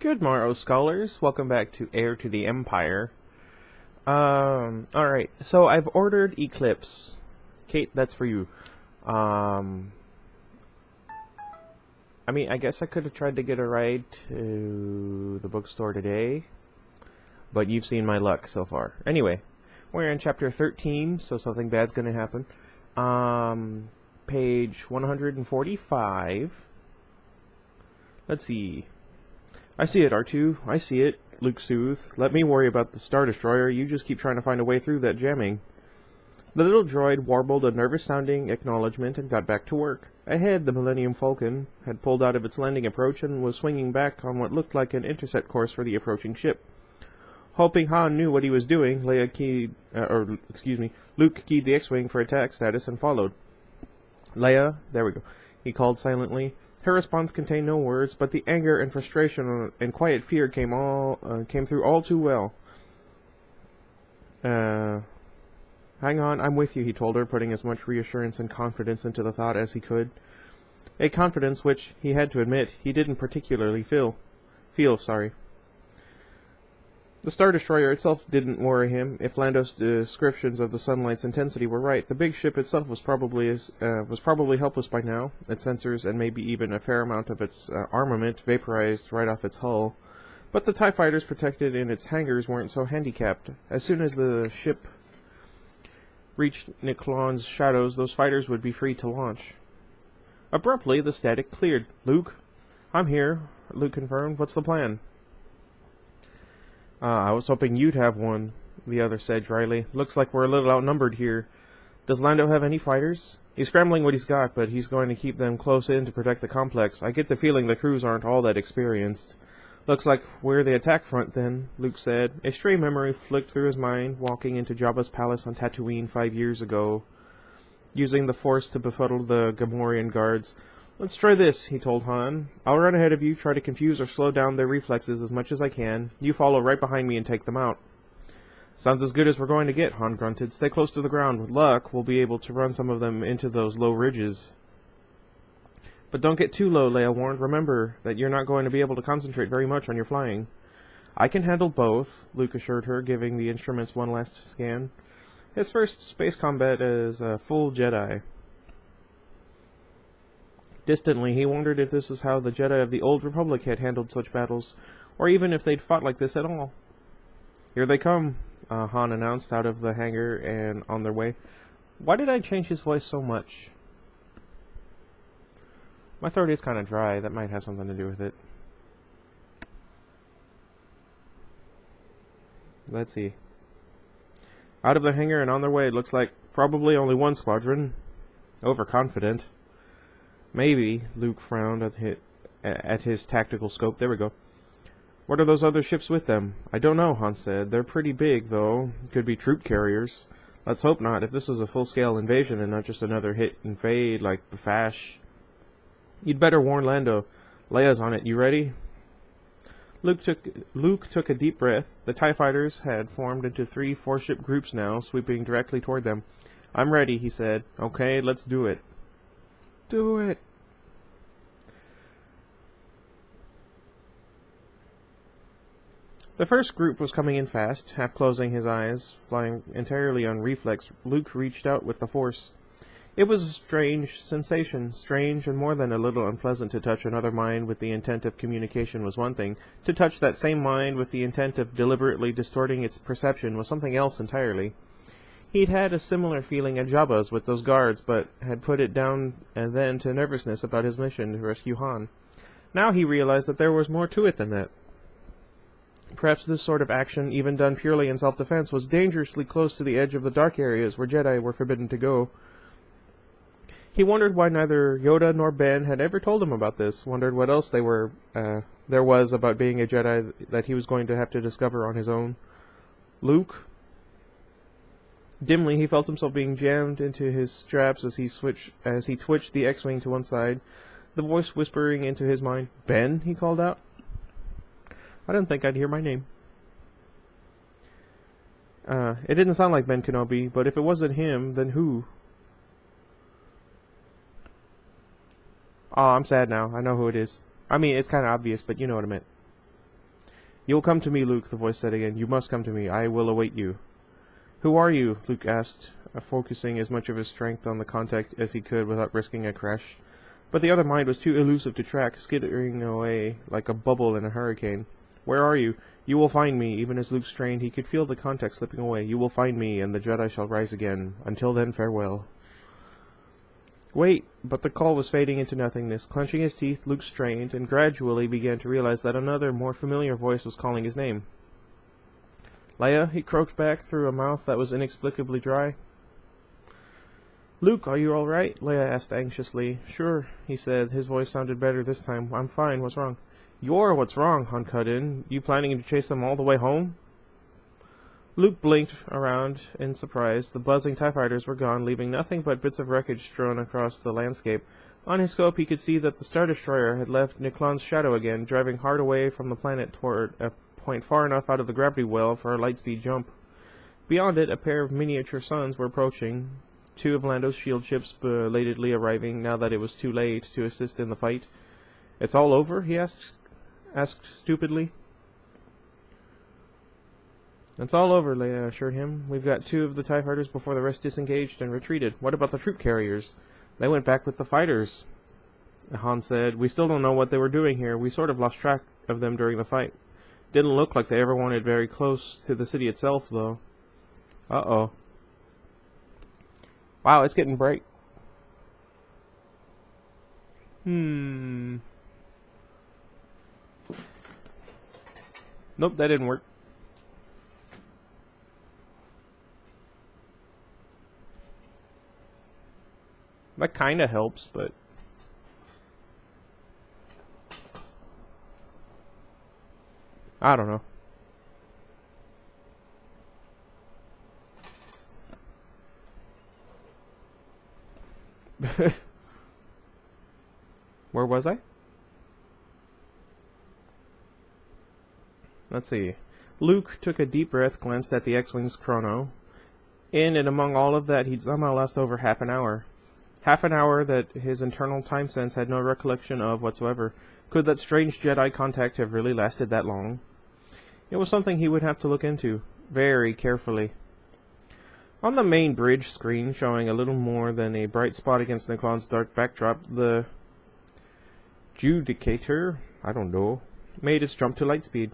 Good morrow, scholars. Welcome back to Heir to the Empire. Alright, so I've ordered Eclipse. Kate, that's for you. I guess I could have tried to get a ride to the bookstore today, but you've seen my luck so far. Anyway, we're in chapter 13, so something bad's gonna happen. Page 145. Let's see. I see it, R2. I see it, Luke soothed. Let me worry about the Star Destroyer. You just keep trying to find a way through that jamming. The little droid warbled a nervous-sounding acknowledgement and got back to work. Ahead, the Millennium Falcon had pulled out of its landing approach and was swinging back on what looked like an intercept course for the approaching ship. Hoping Han knew what he was doing, Luke keyed the X-Wing for attack status and followed. Leia, there we go, he called silently. Her response contained no words, but the anger and frustration and quiet fear came through all too well. Hang on, I'm with you, he told her, putting as much reassurance and confidence into the thought as he could. A confidence which, he had to admit, he didn't particularly feel. The Star Destroyer itself didn't worry him. If Lando's descriptions of the sunlight's intensity were right, the big ship itself was probably helpless by now. Its sensors and maybe even a fair amount of its armament vaporized right off its hull. But the TIE fighters protected in its hangars weren't so handicapped. As soon as the ship reached Niklon's shadows, those fighters would be free to launch. Abruptly, the static cleared. Luke? I'm here, Luke confirmed. What's the plan? I was hoping you'd have one, the other said dryly. Looks like we're a little outnumbered here. Does Lando have any fighters? He's scrambling what he's got, but he's going to keep them close in to protect the complex. I get the feeling the crews aren't all that experienced. Looks like we're the attack front then, Luke said. A stray memory flicked through his mind, walking into Jabba's palace on Tatooine 5 years ago, using the Force to befuddle the Gamorrean guards. Let's try this, he told Han. I'll run ahead of you, try to confuse or slow down their reflexes as much as I can. You follow right behind me and take them out. Sounds as good as we're going to get, Han grunted. Stay close to the ground. With luck, we'll be able to run some of them into those low ridges. But don't get too low, Leia warned. Remember that you're not going to be able to concentrate very much on your flying. I can handle both, Luke assured her, giving the instruments one last scan. His first space combat as a full Jedi. Distantly, he wondered if this was how the Jedi of the Old Republic had handled such battles, or even if they'd fought like this at all. Here they come, Han announced out of the hangar and on their way. Why did I change his voice so much? My throat is kind of dry. That might have something to do with it. Let's see. Out of the hangar and on their way, it looks like probably only one squadron. Overconfident. Maybe, Luke frowned at his tactical scope. There we go. What are those other ships with them? I don't know, Han said. They're pretty big, though. Could be troop carriers. Let's hope not, if this was a full-scale invasion and not just another hit and fade like Bafash. You'd better warn Lando. Leia's on it. You ready? Luke took a deep breath. The TIE fighters had formed into 3 4-ship groups now, sweeping directly toward them. I'm ready, he said. Okay, let's do it. Do it. The first group was coming in fast, half closing his eyes, flying entirely on reflex. Luke reached out with the Force. It was a strange sensation, strange and more than a little unpleasant to touch another mind with the intent of communication was one thing. To touch that same mind with the intent of deliberately distorting its perception was something else entirely. He'd had a similar feeling at Jabba's with those guards, but had put it down and then to nervousness about his mission to rescue Han. Now he realized that there was more to it than that. Perhaps this sort of action, even done purely in self-defense, was dangerously close to the edge of the dark areas where Jedi were forbidden to go. He wondered why neither Yoda nor Ben had ever told him about this, wondered what else there was about being a Jedi that he was going to have to discover on his own. Luke? Dimly, he felt himself being jammed into his straps as he twitched the X-Wing to one side, the voice whispering into his mind. Ben? He called out. I didn't think I'd hear my name. It didn't sound like Ben Kenobi, but if it wasn't him, then who? Oh, I'm sad now. I know who it is. I mean, it's kind of obvious, but you know what I meant. You'll come to me, Luke, the voice said again. You must come to me. I will await you. Who are you? Luke asked, focusing as much of his strength on the contact as he could without risking a crash. But the other mind was too elusive to track, skittering away like a bubble in a hurricane. Where are you? You will find me. Even as Luke strained, he could feel the contact slipping away. You will find me, and the Jedi shall rise again. Until then, farewell. Wait, but the call was fading into nothingness. Clenching his teeth, Luke strained, and gradually began to realize that another, more familiar voice was calling his name. Leia, he croaked back through a mouth that was inexplicably dry. Luke, are you all right? Leia asked anxiously. Sure, he said. His voice sounded better this time. I'm fine. What's wrong? You're what's wrong, Han cut in. You planning to chase them all the way home? Luke blinked around in surprise. The buzzing TIE fighters were gone, leaving nothing but bits of wreckage strewn across the landscape. On his scope, he could see that the Star Destroyer had left Niklon's shadow again, driving hard away from the planet toward a point far enough out of the gravity well for a lightspeed jump. Beyond it, a pair of miniature suns were approaching. 2 of Lando's shield ships belatedly arriving, now that it was too late, to assist in the fight. It's all over? He asked stupidly. It's all over, Leia assured him. We've got 2 of the TIE fighters before the rest disengaged and retreated. What about the troop carriers? They went back with the fighters, Han said. We still don't know what they were doing here. We sort of lost track of them during the fight. Didn't look like they ever wanted very close to the city itself, though. Uh-oh. Wow, it's getting bright. Nope, that didn't work. That kinda helps, but... I don't know. Where was I? Let's see. Luke took a deep breath, glanced at the X-Wing's chrono. In and among all of that, he'd somehow lost over half an hour. Half an hour that his internal time sense had no recollection of whatsoever. Could that strange Jedi contact have really lasted that long? It was something he would have to look into, very carefully. On the main bridge screen, showing a little more than a bright spot against Niklon's dark backdrop, the Judicator, I don't know, made its jump to lightspeed.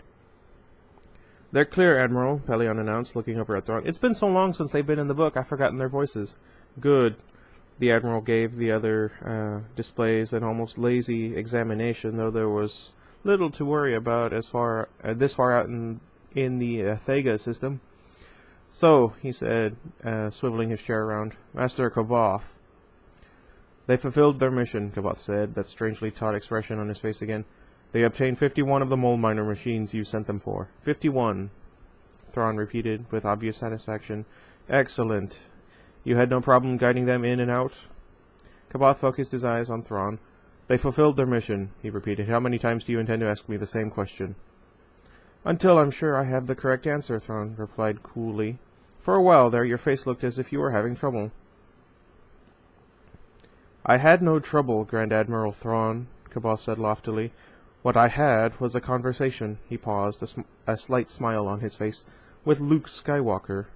They're clear, Admiral, Pelion announced, looking over at Thrawn. It's been so long since they've been in the book, I've forgotten their voices. Good. The Admiral gave the other displays an almost lazy examination, though there was little to worry about as far this far out in the Thega system. So, he said, swiveling his chair around, Master Kaboth. They fulfilled their mission, Kaboth said, that strangely taut expression on his face again. They obtained 51 of the mole miner machines you sent them for. 51, Thrawn repeated with obvious satisfaction. Excellent. You had no problem guiding them in and out? Kaboth focused his eyes on Thrawn. They fulfilled their mission, he repeated. How many times do you intend to ask me the same question? Until I'm sure I have the correct answer, Thrawn replied coolly. For a while there, your face looked as if you were having trouble. I had no trouble, Grand Admiral Thrawn, Kaboth said loftily. What I had was a conversation, he paused, a slight smile on his face, with Luke Skywalker.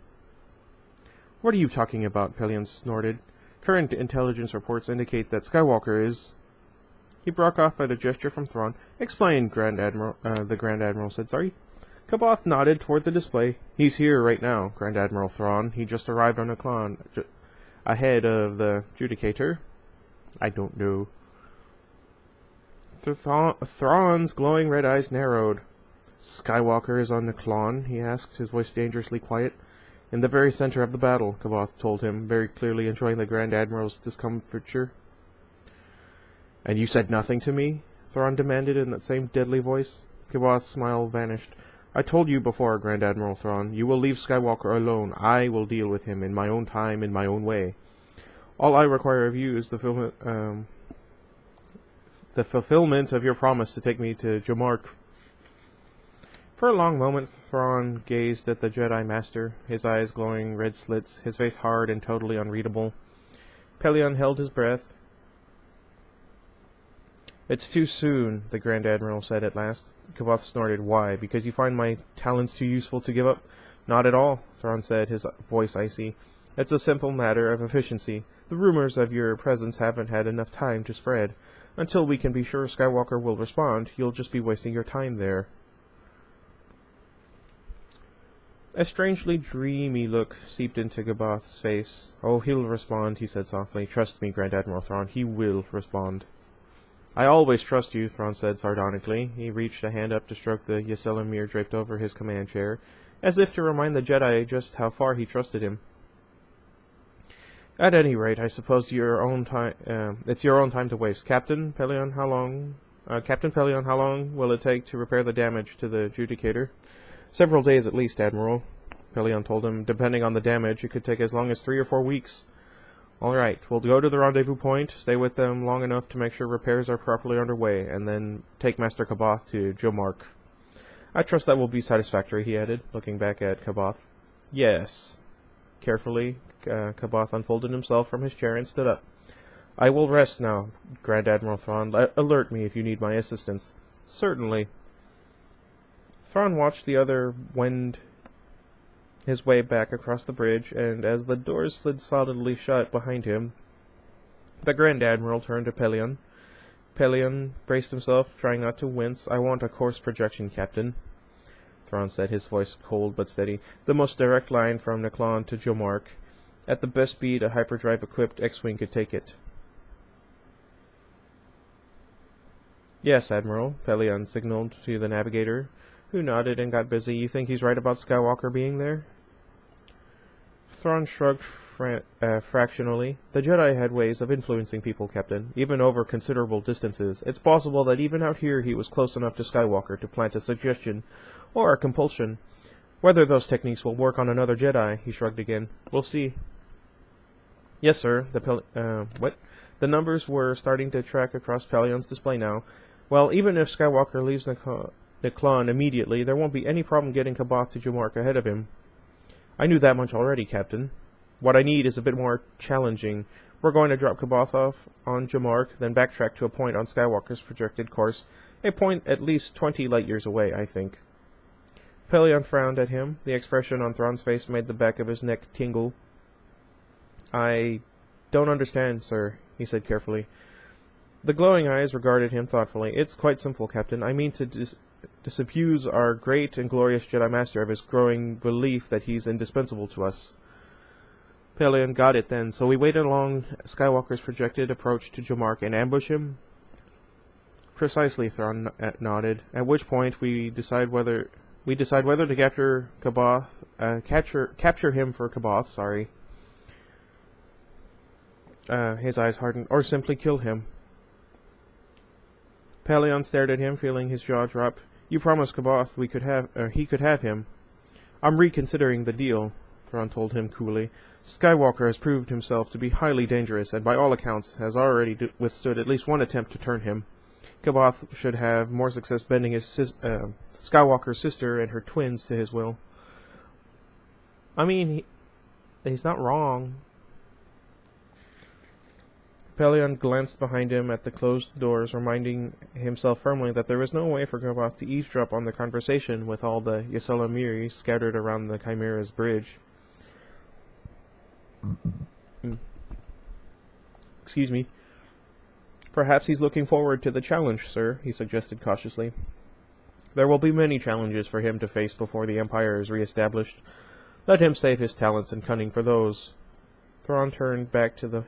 What are you talking about? Pelion snorted. Current intelligence reports indicate that Skywalker is... He broke off at a gesture from Thrawn. Explain, Grand Admiral, the Grand Admiral said. Sorry? Kaboth nodded toward the display. He's here right now, Grand Admiral Thrawn. He just arrived on Niklon, ahead of the Judicator. I don't know. Thrawn's glowing red eyes narrowed. Skywalker is on Niklon, he asked, his voice dangerously quiet. In the very center of the battle, Kaboth told him, very clearly enjoying the Grand Admiral's discomfiture. And you said nothing to me? Thrawn demanded in that same deadly voice. Kaboth's smile vanished. I told you before, Grand Admiral Thrawn, you will leave Skywalker alone. I will deal with him in my own time, in my own way. All I require of you is the fulfillment of your promise to take me to Jamark. For a long moment, Thrawn gazed at the Jedi Master, his eyes glowing red slits, his face hard and totally unreadable. Pelion held his breath. It's too soon, the Grand Admiral said at last. Kaboth snorted. Why? Because you find my talents too useful to give up? Not at all, Thrawn said, his voice icy. It's a simple matter of efficiency. The rumors of your presence haven't had enough time to spread. Until we can be sure Skywalker will respond, you'll just be wasting your time there. A strangely dreamy look seeped into Kaboth's face. Oh, he'll respond, he said softly. Trust me, Grand Admiral Thrawn, he will respond. I always trust you, Thrawn said sardonically. He reached a hand up to stroke the Ysalamir draped over his command chair, as if to remind the Jedi just how far he trusted him. At any rate, I suppose it's your own time to waste. Captain Pelion, how long will it take to repair the damage to the Judicator? Several days at least, Admiral, Pelion told him. Depending on the damage, it could take as long as 3 or 4 weeks. All right, we'll go to the rendezvous point, stay with them long enough to make sure repairs are properly underway, and then take Master Kaboth to Jomark. I trust that will be satisfactory, he added, looking back at Kaboth. Yes. Carefully, Kaboth unfolded himself from his chair and stood up. I will rest now, Grand Admiral Thrawn. Alert me if you need my assistance. Certainly. Thrawn watched the other wend his way back across the bridge, and as the doors slid solidly shut behind him, the Grand Admiral turned to Pelion. Pelion braced himself, trying not to wince. I want a course projection, Captain, Thrawn said, his voice cold but steady. The most direct line from Naklon to Jomark. At the best speed a hyperdrive-equipped X-Wing could take it. Yes, Admiral, Pelion signaled to the navigator, who nodded and got busy. You think he's right about Skywalker being there? Thrawn shrugged fractionally. The Jedi had ways of influencing people, Captain, even over considerable distances. It's possible that even out here he was close enough to Skywalker to plant a suggestion, or a compulsion. Whether those techniques will work on another Jedi, he shrugged again. We'll see. Yes, sir. The numbers were starting to track across Pelion's display now. Well, even if Skywalker leaves Naklon immediately, there won't be any problem getting Kaboth to Jomark ahead of him. I knew that much already, Captain. What I need is a bit more challenging. We're going to drop Kaboth off on Jomark, then backtrack to a point on Skywalker's projected course. A point at least 20 light-years away, I think. Pelion frowned at him. The expression on Thrawn's face made the back of his neck tingle. I don't understand, sir, he said carefully. The glowing eyes regarded him thoughtfully. It's quite simple, Captain. I mean to disabuse our great and glorious Jedi Master of his growing belief that he's indispensable to us. Pelion got it then. So we wait along Skywalker's projected approach to Jomark and ambush him? Precisely, Thrawn nodded. At which point we decide whether to capture Kaboth, capture him for Kaboth, sorry. His eyes hardened, or simply kill him. Pelion stared at him, feeling his jaw drop. You promised Kaboth he could have him. I'm reconsidering the deal, Thrawn told him coolly. Skywalker has proved himself to be highly dangerous, and by all accounts has already withstood at least one attempt to turn him. Kaboth should have more success bending his Skywalker's sister and her twins to his will. I mean, he's not wrong. Pelion glanced behind him at the closed doors, reminding himself firmly that there was no way for Kaboth to eavesdrop on the conversation with all the Ysalamiri scattered around the Chimera's bridge. Excuse me. Perhaps he's looking forward to the challenge, sir, he suggested cautiously. There will be many challenges for him to face before the Empire is re-established. Let him save his talents and cunning for those. Thrawn turned back to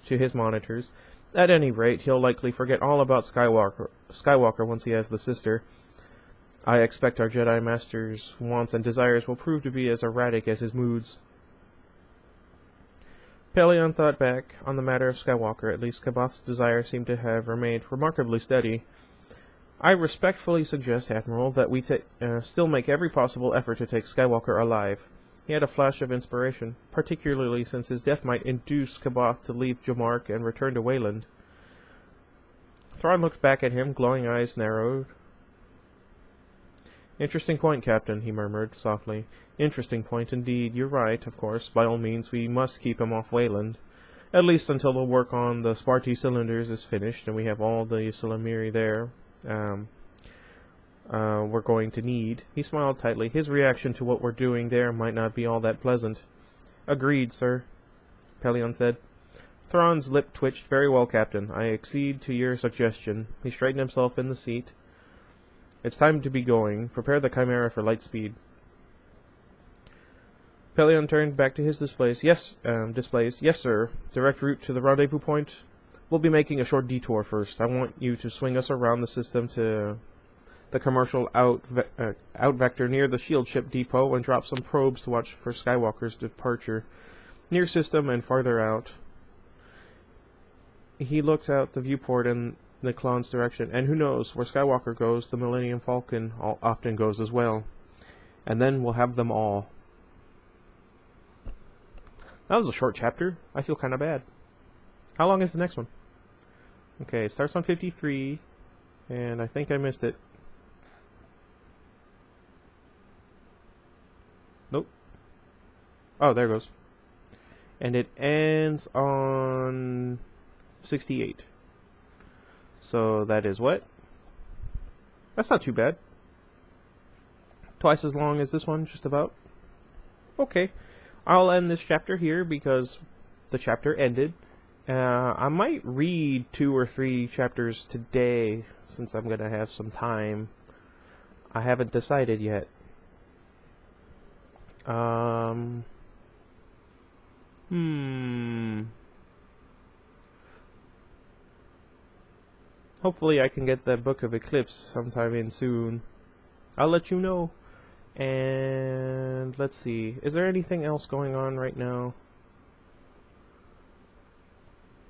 his monitors. At any rate, he'll likely forget all about Skywalker once he has the sister. I expect our Jedi Master's wants and desires will prove to be as erratic as his moods. Pelion thought back on the matter of Skywalker. At least Kaboth's desire seemed to have remained remarkably steady. I respectfully suggest, Admiral, that we still make every possible effort to take Skywalker alive. He had a flash of inspiration, particularly since his death might induce Kaboth to leave Jomark and return to Wayland. Thrawn looked back at him, glowing eyes narrowed. Interesting point, Captain, he murmured softly. Interesting point indeed. You're right, of course. By all means, we must keep him off Wayland. At least until the work on the Sparty cylinders is finished and we have all the Silamiri there. We're going to need. He smiled tightly. His reaction to what we're doing there might not be all that pleasant. Agreed, sir, Pelion said. Thrawn's lip twitched. Very well, Captain. I accede to your suggestion. He straightened himself in the seat. It's time to be going. Prepare the Chimera for light speed. Pelion turned back to his displays. Yes, Yes, sir. Direct route to the rendezvous point. We'll be making a short detour first. I want you to swing us around the system to the commercial out vector near the shield ship depot and drop some probes to watch for Skywalker's departure. Near system and farther out. He looked out the viewport in the clone's direction, and who knows, where Skywalker goes, the Millennium Falcon often goes as well. And then we'll have them all. That was a short chapter. I feel kind of bad. How long is the next one? Okay, it starts on 53, and I think I missed it. Nope. Oh, there it goes. And it ends on 68. So that is what? That's not too bad. Twice as long as this one, just about. Okay. I'll end this chapter here because the chapter ended. I might read 2 or 3 chapters today since I'm going to have some time. I haven't decided yet. Hopefully I can get that Book of Eclipse sometime in soon. I'll let you know. And let's see. Is there anything else going on right now?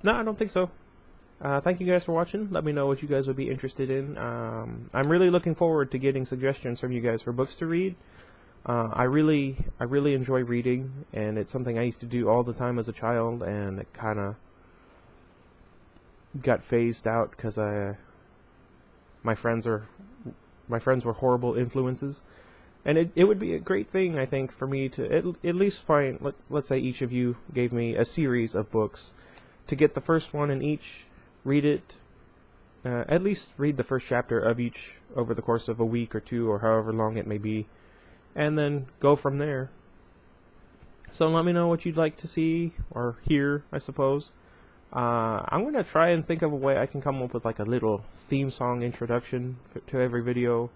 No, I don't think so. Thank you guys for watching. Let me know what you guys would be interested in. I'm really looking forward to getting suggestions from you guys for books to read. I really enjoy reading, and it's something I used to do all the time as a child, and it kind of got phased out because my friends were horrible influences. And it would be a great thing, I think, for me to at least find, let's say each of you gave me a series of books, to get the first one in each, read it, at least read the first chapter of each over the course of a week or 2 or however long it may be, and then go from there. So let me know what you'd like to see, or hear, I suppose. I'm going to try and think of a way I can come up with like a little theme song introduction to every video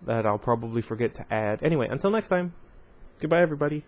that I'll probably forget to add. Anyway, until next time, goodbye everybody.